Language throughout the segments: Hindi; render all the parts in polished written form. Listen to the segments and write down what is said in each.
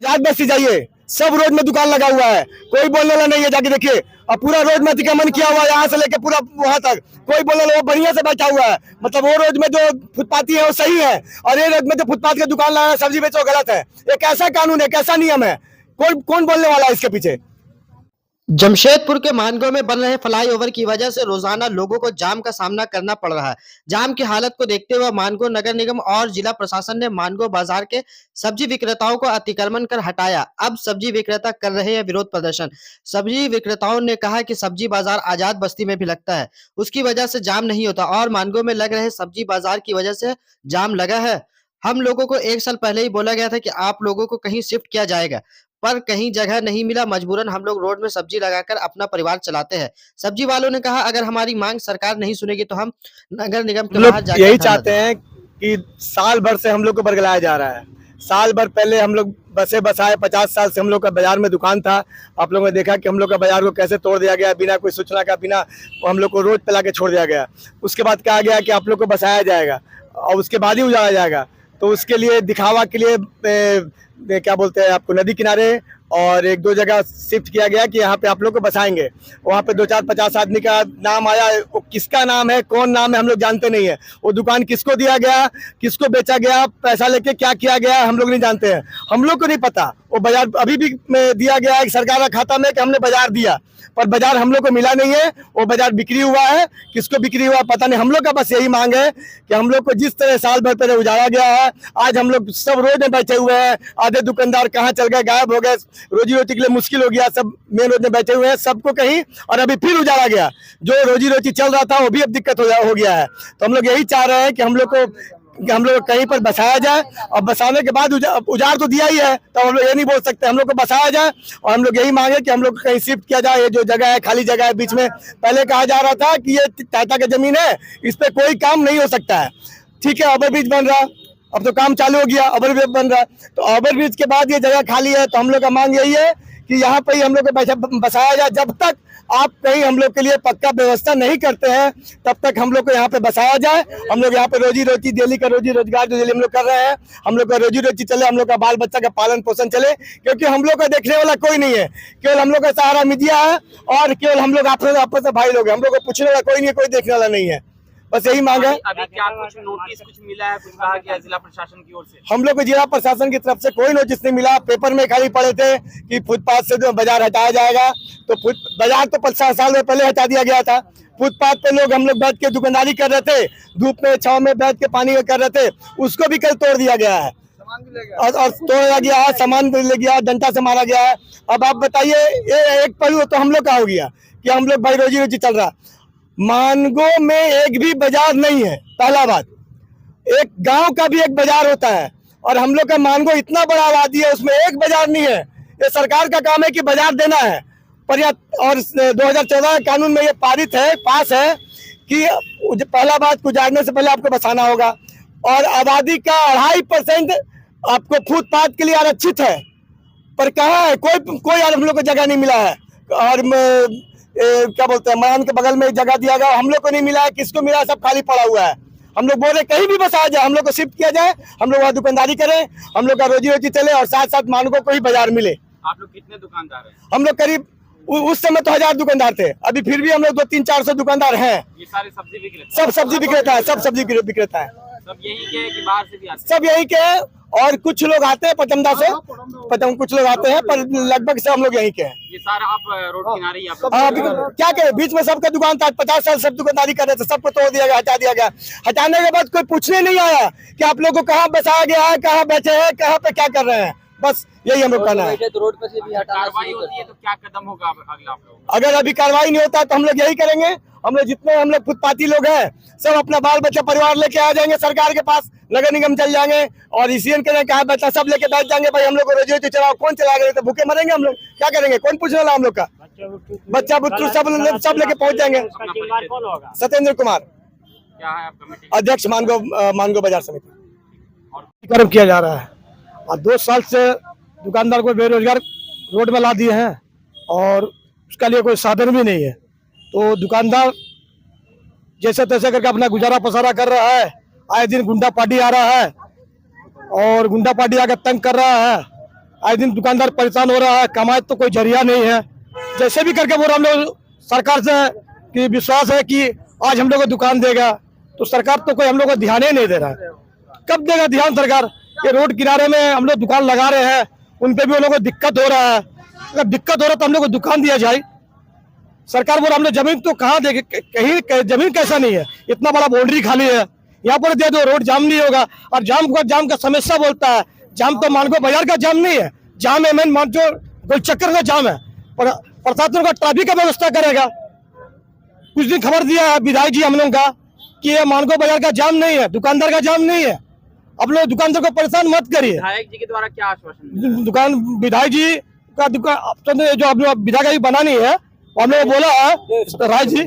आजाद बस्ती जाइए, सब रोड में दुकान लगा हुआ है, कोई बोलने वाला नहीं है। जाके देखिए, और पूरा रोड में अतिक्रमण किया हुआ है, यहाँ से लेके पूरा वहां तक कोई बोलने वाला, वो बढ़िया से बैठा हुआ है। मतलब वो रोड में जो फुटपाथी है वो सही है, और ये रोड में जो फुटपाथ की दुकान लगा सब्जी बेचो गलत है। ये कैसा कानून है, कैसा नियम है? कौन बोलने वाला है इसके पीछे? जमशेदपुर के मानगो में बन रहे फ्लाईओवर की वजह से रोजाना लोगों को जाम का सामना करना पड़ रहा है। जाम की हालत को देखते हुए मानगो नगर निगम और जिला प्रशासन ने मानगो बाजार के सब्जी विक्रेताओं को अतिक्रमण कर हटाया। अब सब्जी विक्रेता कर रहे हैं विरोध प्रदर्शन। सब्जी विक्रेताओं ने कहा कि सब्जी बाजार आजाद बस्ती में भी लगता है, उसकी वजह से जाम नहीं होता, और मानगो में लग रहे सब्जी बाजार की वजह से जाम लगा है। हम लोगों को 1 साल पहले ही बोला गया था कि आप लोगों को कहीं शिफ्ट किया जाएगा, पर कहीं जगह नहीं मिला। मजबूरन हम लोग रोड में सब्जी लगाकर अपना परिवार चलाते हैं। सब्जी वालों ने कहा, अगर हमारी मांग सरकार नहीं सुनेगी तो हम नगर निगम के बाहर जाकर यही चाहते हैं कि साल भर से हम लोग को बरगलाया जा रहा है। साल भर पहले हम लोग बसे बसाए, 50 साल से हम लोग का बाजार में दुकान था। आप लोगों ने देखा कि हम लोग का बाजार को कैसे तोड़ दिया गया, बिना कोई सूचना का, बिना हम लोग को रोड पे ला के छोड़ दिया गया। उसके बाद कहा गया कि आप लोग को बसाया जाएगा और उसके बाद ही उजाड़ा जाएगा। तो उसके लिए दिखावा के लिए क्या बोलते हैं आपको, नदी किनारे और 1-2 जगह शिफ्ट किया गया कि यहाँ पे आप लोग को बसाएंगे। वहाँ पे 2-4-50 आदमी का नाम आया, वो किसका नाम है, कौन नाम है, हम लोग जानते नहीं है। वो दुकान किसको दिया गया, किसको बेचा गया, पैसा लेके क्या किया गया, हम लोग नहीं जानते हैं। हम लोग को नहीं पता। वो बाजार अभी भी दिया गया है सरकार का खाता में कि हमने बाजार दिया, पर बाजार हम लोग को मिला नहीं है। वो बाजार बिक्री हुआ है, किसको बिक्री हुआ पता नहीं। हम लोग का बस यही मांग है कि हम लोग को जिस तरह साल भर पहले उजाड़ा गया है, आज हम लोग सब रोड में बैठे हुए हैं। आधे दुकानदार कहाँ चल गए, गायब हो गए, रोजी रोटी के लिए मुश्किल हो गया। सब मेन रोड में बैठे हुए हैं, सबको कहीं, और अभी फिर उजाड़ा गया। जो रोजी रोटी चल रहा था वो भी अब दिक्कत हो गया है। तो हम लोग यही चाह रहे हैं कि हम लोग कहीं पर बसाया जाए, और बसाने के बाद उजाड़ तो दिया ही है, तो हम लोग ये नहीं बोल सकते। हम लोग को बसाया जाए, और हम लोग यही मांगे कि हम लोग कहीं शिफ्ट किया जाए। ये जो जगह है, खाली जगह है बीच में, पहले कहा जा रहा था कि ये टाटा की जमीन है, इस पे कोई काम नहीं हो सकता है। ठीक है, ओवरब्रिज बन रहा, अब तो काम चालू हो गया, ओवरब्रिज बन रहा। तो ओवरब्रिज के बाद ये जगह खाली है, तो हम लोग का मांग यही है कि यहाँ पर ही हम लोग को बसाया जाए। जब तक आप कहीं हम लोग के लिए पक्का व्यवस्था नहीं करते हैं, तब तक हम लोग को यहाँ पे बसाया जाए। हम लोग यहाँ पे रोजी रोटी, डेली का रोजी रोजगार जो डेली हम लोग कर रहे हैं, हम लोग का रोजी रोटी चले, हम लोग का बाल बच्चा का पालन पोषण चले, क्योंकि हम लोग का देखने वाला कोई नहीं है। केवल हम लोग का सहारा मीडिया है, और केवल हम लोग आपस में भाई लोग हैं। हम लोग को पूछने वाला कोई नहीं है, कोई देखने वाला नहीं है। बस यही मांग है। अभी क्या कुछ नोटिस कुछ मिला है, कुछ कहा गया जिला प्रशासन की ओर से? हम लोग को जिला प्रशासन की तरफ से कोई नोटिस नहीं मिला। पेपर में खाली पड़े थे कि फुटपाथ से जो बाजार हटाया जाएगा। तो बाजार तो 50 साल में पहले हटा दिया गया था। फुटपाथ पे हम लोग बैठ के दुकानदारी कर रहे थे, धूप में छाव में बैठ के पानी कर रहे थे, उसको भी कल तोड़ दिया गया है, और तोड़ा गया है, सामान भी ले गया, डंडा से मारा गया है। अब आप बताइए, ये एक पहलू तो हम लोग का हो गया कि हम लोग भाई रोजी रोटी चल रहा। मानगो में एक भी बाजार नहीं है। पहला बात, एक गांव का भी एक बाजार होता है, और हम लोग का मानगो इतना बड़ा आबादी है, उसमें एक बाजार नहीं है। ये सरकार का काम है कि बाजार देना है, पर और 2014 कानून में ये पास है कि पहला बात, गुजारने से पहले आपको बसाना होगा, और आबादी का 2.5% आपको फुटपाथ के लिए आरक्षित है। पर कहाँ है, कोई हम लोग को जगह नहीं मिला है। और क्या बोलते हैं, मैदान के बगल में जगह दिया गया, हम लोग को नहीं मिला है। किसको मिला है? सब खाली पड़ा हुआ है। हम लोग बोल रहे कहीं भी बसाया जाए, हम लोग को शिफ्ट किया जाए, हम लोग वहाँ दुकानदारी करें, हम लोग का रोजी रोटी चले, और साथ साथ मानगो को ही बाजार मिले। आप लोग कितने दुकानदार हैं? हम लोग करीब उस समय तो 1000 दुकानदार थे, अभी फिर भी हम लोग 200-400 दुकानदार हैं। ये सारे सब्जी विक्रेता? सब सब्जी विक्रेता है, सब सब्जी विक्रेता है। सब यही के कि बाहर से भी आते हैं? सब यही के हैं, और कुछ लोग आते हैं पचमदा से, कुछ लोग आते हैं, पर लगभग सब हम लोग यहीं के हैं। ये सारा आप रोड किनारे ही आप क्या करें, बीच में सबका दुकान था, 50 साल सब दुकानदारी कर रहे थे, सबको तोड़ दिया गया, हटा दिया गया। हटाने के बाद कोई पूछने नहीं आया कि आप लोग को कहाँ बसाया गया है, कहाँ बैठे हैं, कहाँ पे क्या कर रहे हैं। बस यही हम लोग कहना है। रोड पर से भी कार्रवाई होती है तो क्या कदम होगा अगला? अगर अभी कार्रवाई नहीं होता तो हम लोग यही करेंगे। हम लोग जितने हम लोग फुटपाथी लोग हैं, सब अपना बाल बच्चा परिवार लेके आ जाएंगे सरकार के पास, नगर निगम चल जाएंगे, और इसीएन के कहा बच्चा सब लेके बैठ जाएंगे। भाई हम लोग को रोजी रोटी चलाओ, कौन चलाएगा? तो भूखे मरेंगे हम लोग, क्या करेंगे? कौन पूछने वाला हम लोग का? बच्चा बुच्चू सब लेके पहुंच जाएंगे। सत्येंद्र कुमार, क्या है आपका? अध्यक्ष मानगो बाजार समिति। कर्म किया जा रहा है, और 2 साल से दुकानदार को बेरोजगार रोड में ला दिए हैं, और उसका लिए कोई साधन भी नहीं है। तो दुकानदार जैसे तैसे करके अपना गुजारा पसारा कर रहा है। आए दिन गुंडा पार्टी आ रहा है, और गुंडा पार्टी आकर तंग कर रहा है, आए दिन दुकानदार परेशान हो रहा है, कमाए तो कोई जरिया नहीं है। जैसे भी करके बोल रहा हम लोग सरकार से कि विश्वास है कि आज हम लोग को दुकान देगा, तो सरकार तो कोई हम लोग को ध्यान ही नहीं दे रहा है। कब देगा ध्यान सरकार? ये रोड किनारे में हम लोग दुकान लगा रहे हैं, उन पे भी उन लोगों को दिक्कत हो रहा है। अगर दिक्कत हो रहा है तो हम लोग को दुकान दिया जाए। सरकार बोल हम लोग जमीन तो कहाँ देंगे, कहीं जमीन कैसा नहीं है, इतना बड़ा बाउंड्री खाली है, यहाँ पर दे दो, रोड जाम नहीं होगा। और जाम का समस्या बोलता है, जाम तो मानगो बाजार का जाम नहीं है, जाम है मेन मान जो गोलचक्कर का जाम है। प्रशासन का ट्रैफिक का व्यवस्था करेगा। कुछ दिन खबर दिया है विधायक जी हम लोग का कि ये मानगो बाजार का जाम नहीं है, दुकानदार का जाम नहीं है। अब लोग दुकानदार को परेशान मत करिए। विधायक जी के द्वारा क्या आश्वासन? दुकान विधायक जी का दुकान जो अब विधायक जी बना नहीं है, हम लोग बोला है राय जी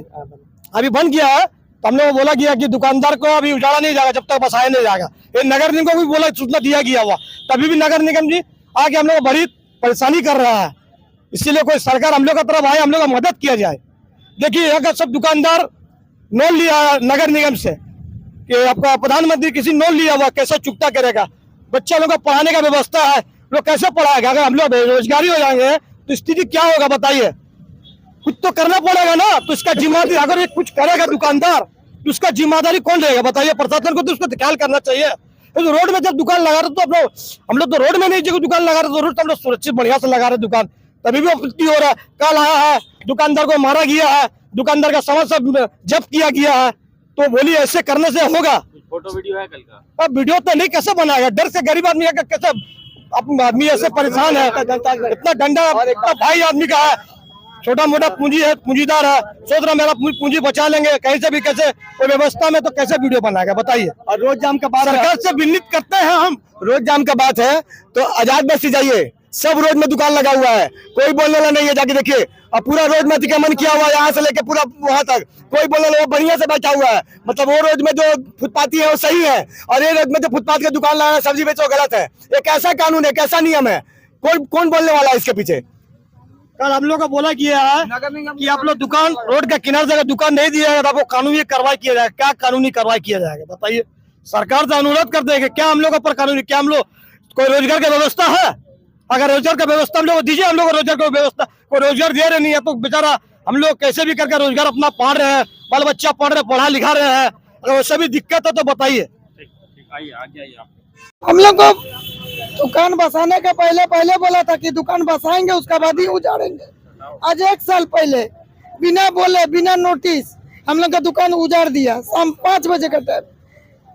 अभी बन गया है, तो हम लोग बोला गया कि दुकानदार को अभी उजाड़ा नहीं जाएगा जब तक बसाया नहीं जाएगा। ये नगर निगम को भी बोला, सूचना दिया गया हुआ, तभी भी नगर निगम जी आके हम लोग को बड़ी परेशानी कर रहा है। इसीलिए कोई सरकार हम लोग का तरफ आए, हम लोग का मदद किया जाए। देखिए यहाँ का सब दुकानदार लोन लिया है नगर निगम से कि आपका प्रधानमंत्री किसी लोन लिया हुआ, कैसे चुकता करेगा? बच्चा लोग को पढ़ाने का व्यवस्था है, लोग कैसे पढ़ाएगा? अगर हम लोग बेरोजगारी हो जाएंगे तो स्थिति क्या होगा बताइए? कुछ तो करना पड़ेगा ना। तो इसका जिम्मेदारी, अगर ये कुछ करेगा दुकानदार तो उसका जिम्मेदारी कौन लेगा बताइए? प्रशासन को तो उसको ख्याल करना चाहिए। तो रोड में जब दुकान लगा रहे तो हम लोग तो रोड में नहीं जगह दुकान लगा रहे, तो रोड हम लोग सुरक्षित बढ़िया से लगा रहे दुकान, तभी भी आपत्ति हो रहा है। कल आया है दुकानदार को मारा गया है, दुकानदार का सामान सब जब्त किया गया है, तो बोलिए ऐसे करने से होगा? फोटो वीडियो है कल का? अब वीडियो तो नहीं, कैसे बनाएगा? डर से गरीब आदमी का कैसे, आदमी ऐसे परेशान है, इतना डंडा इतना भाई आदमी का है, छोटा मोटा पूंजी है, पूंजीदार है, सोच रहा मेरा पूंजी बचा लेंगे कहीं से भी, कैसे वो व्यवस्था में तो कैसे वीडियो बनाएगा बताइए? और रोज जाम का बात सरकार से विनीत करते हैं हम, रोज जाम का बात है तो आजाद बस्ती जाइए, सब रोड में दुकान लगा हुआ है, कोई बोलने वाला नहीं है। जाके देखिए, और पूरा रोड में अतिक्रमण किया हुआ है, यहाँ से लेके पूरा वहां तक, कोई बोलने वाला, वो बढ़िया से बैठा हुआ है। मतलब वो रोड में जो फुटपाथी है वो सही है, और ये रोड में जो फुटपाथ की दुकान लगा है सब्जी बेचो गलत है। ये कैसा कानून है, कैसा नियम है? कौन बोलने वाला है इसके पीछे? कल हम लोग को बोला गया है कि आप लोग दुकान रोड के किनारे जगह दुकान नहीं दिया तो आपको कानूनी कार्रवाई किया जाएगा। क्या कानूनी कार्रवाई किया जाएगा बताइए? सरकार से अनुरोध करते हैं कि क्या हम लोग पर कानूनी, क्या हम लोग कोई रोजगार की व्यवस्था है? अगर रोजगार का व्यवस्था हम लोग दीजिए, हम लोग रोजगार की व्यवस्था, कोई रोजगार दे रहे नहीं है तो बेचारा हम लोग कैसे भी करके रोजगार अपना पढ़ रहे हैं, बाल बच्चा पढ़ रहे, पढ़ा लिखा रहे हैं, अगर वैसे भी दिक्कत है तो बताइए। आइए आगे आइए आप। हम लोग को दुकान बसाने के पहले बोला था कि दुकान बसाएंगे उसके बाद ही उजाड़ेंगे। आज 1 साल पहले बिना बोले बिना नोटिस हम लोग का दुकान उजाड़ दिया। शाम 5 बजे का टाइम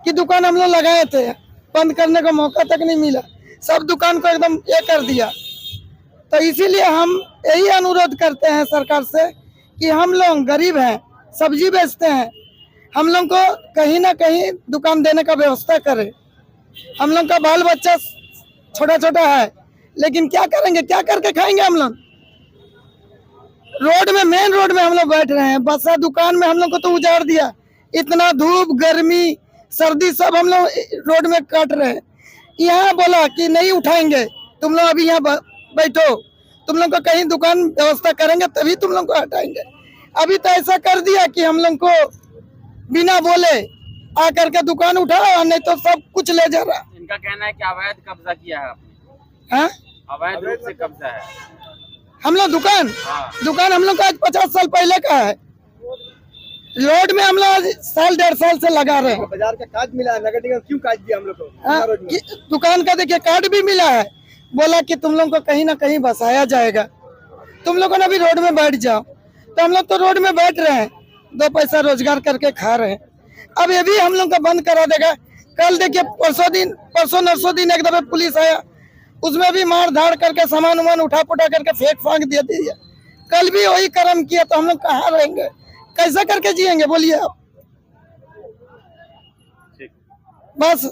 की दुकान हम लोग लगाए थे, बंद करने का मौका तक नहीं मिला, सब दुकान को एकदम ये कर दिया। तो इसीलिए हम यही अनुरोध करते हैं सरकार से कि हम लोग गरीब हैं, सब्जी बेचते हैं, हम लोग को कहीं ना कहीं दुकान देने का व्यवस्था करें। हम लोग का बाल बच्चा छोटा छोटा है, लेकिन क्या करेंगे, क्या करके खाएंगे? हम लोग रोड में, मेन रोड में हम लोग बैठ रहे हैं, बसा दुकान में हम लोग को तो उजाड़ दिया। इतना धूप, गर्मी, सर्दी सब हम लोग रोड में काट रहे हैं। यहाँ बोला कि नहीं उठाएंगे, तुम लोग अभी यहाँ बैठो, तुम लोग को कहीं दुकान व्यवस्था करेंगे तभी तुम लोग को हटाएंगे। अभी तो ऐसा कर दिया कि हम लोग को बिना बोले आकर के दुकान उठाओ, नहीं तो सब कुछ ले जा रहा। इनका कहना है कि अवैध कब्जा किया है आपने। हाँ, अवैध रूप से कब्जा है। हम लोग दुकान हम लोग का आज 50 साल पहले का है। रोड में हम लोग 1.5 साल से लगा रहे हैं। बाजार का कार्ड मिला है, नगर निगम क्यों काट दिया हम लोग को? दुकान का देखिए कार्ड भी मिला है, बोला कि तुम लोग को कहीं ना कहीं बसाया जाएगा, तुम लोगों ने भी रोड में बैठ जाओ। तो हम लोग तो रोड में बैठ रहे हैं, 2 पैसा रोजगार करके खा रहे हैं। अब ये भी हम लोग का बंद करा देगा। कल देखिए परसों नरसों दिन एक दफे पुलिस आया, उसमें भी मार धाड़ करके सामान उमान उठा पुठा करके फेंक फांक दिया। कल भी वही कर्म किया, तो हम लोग कहाँ रहेंगे, कैसा करके जिएंगे बोलिए आप? बस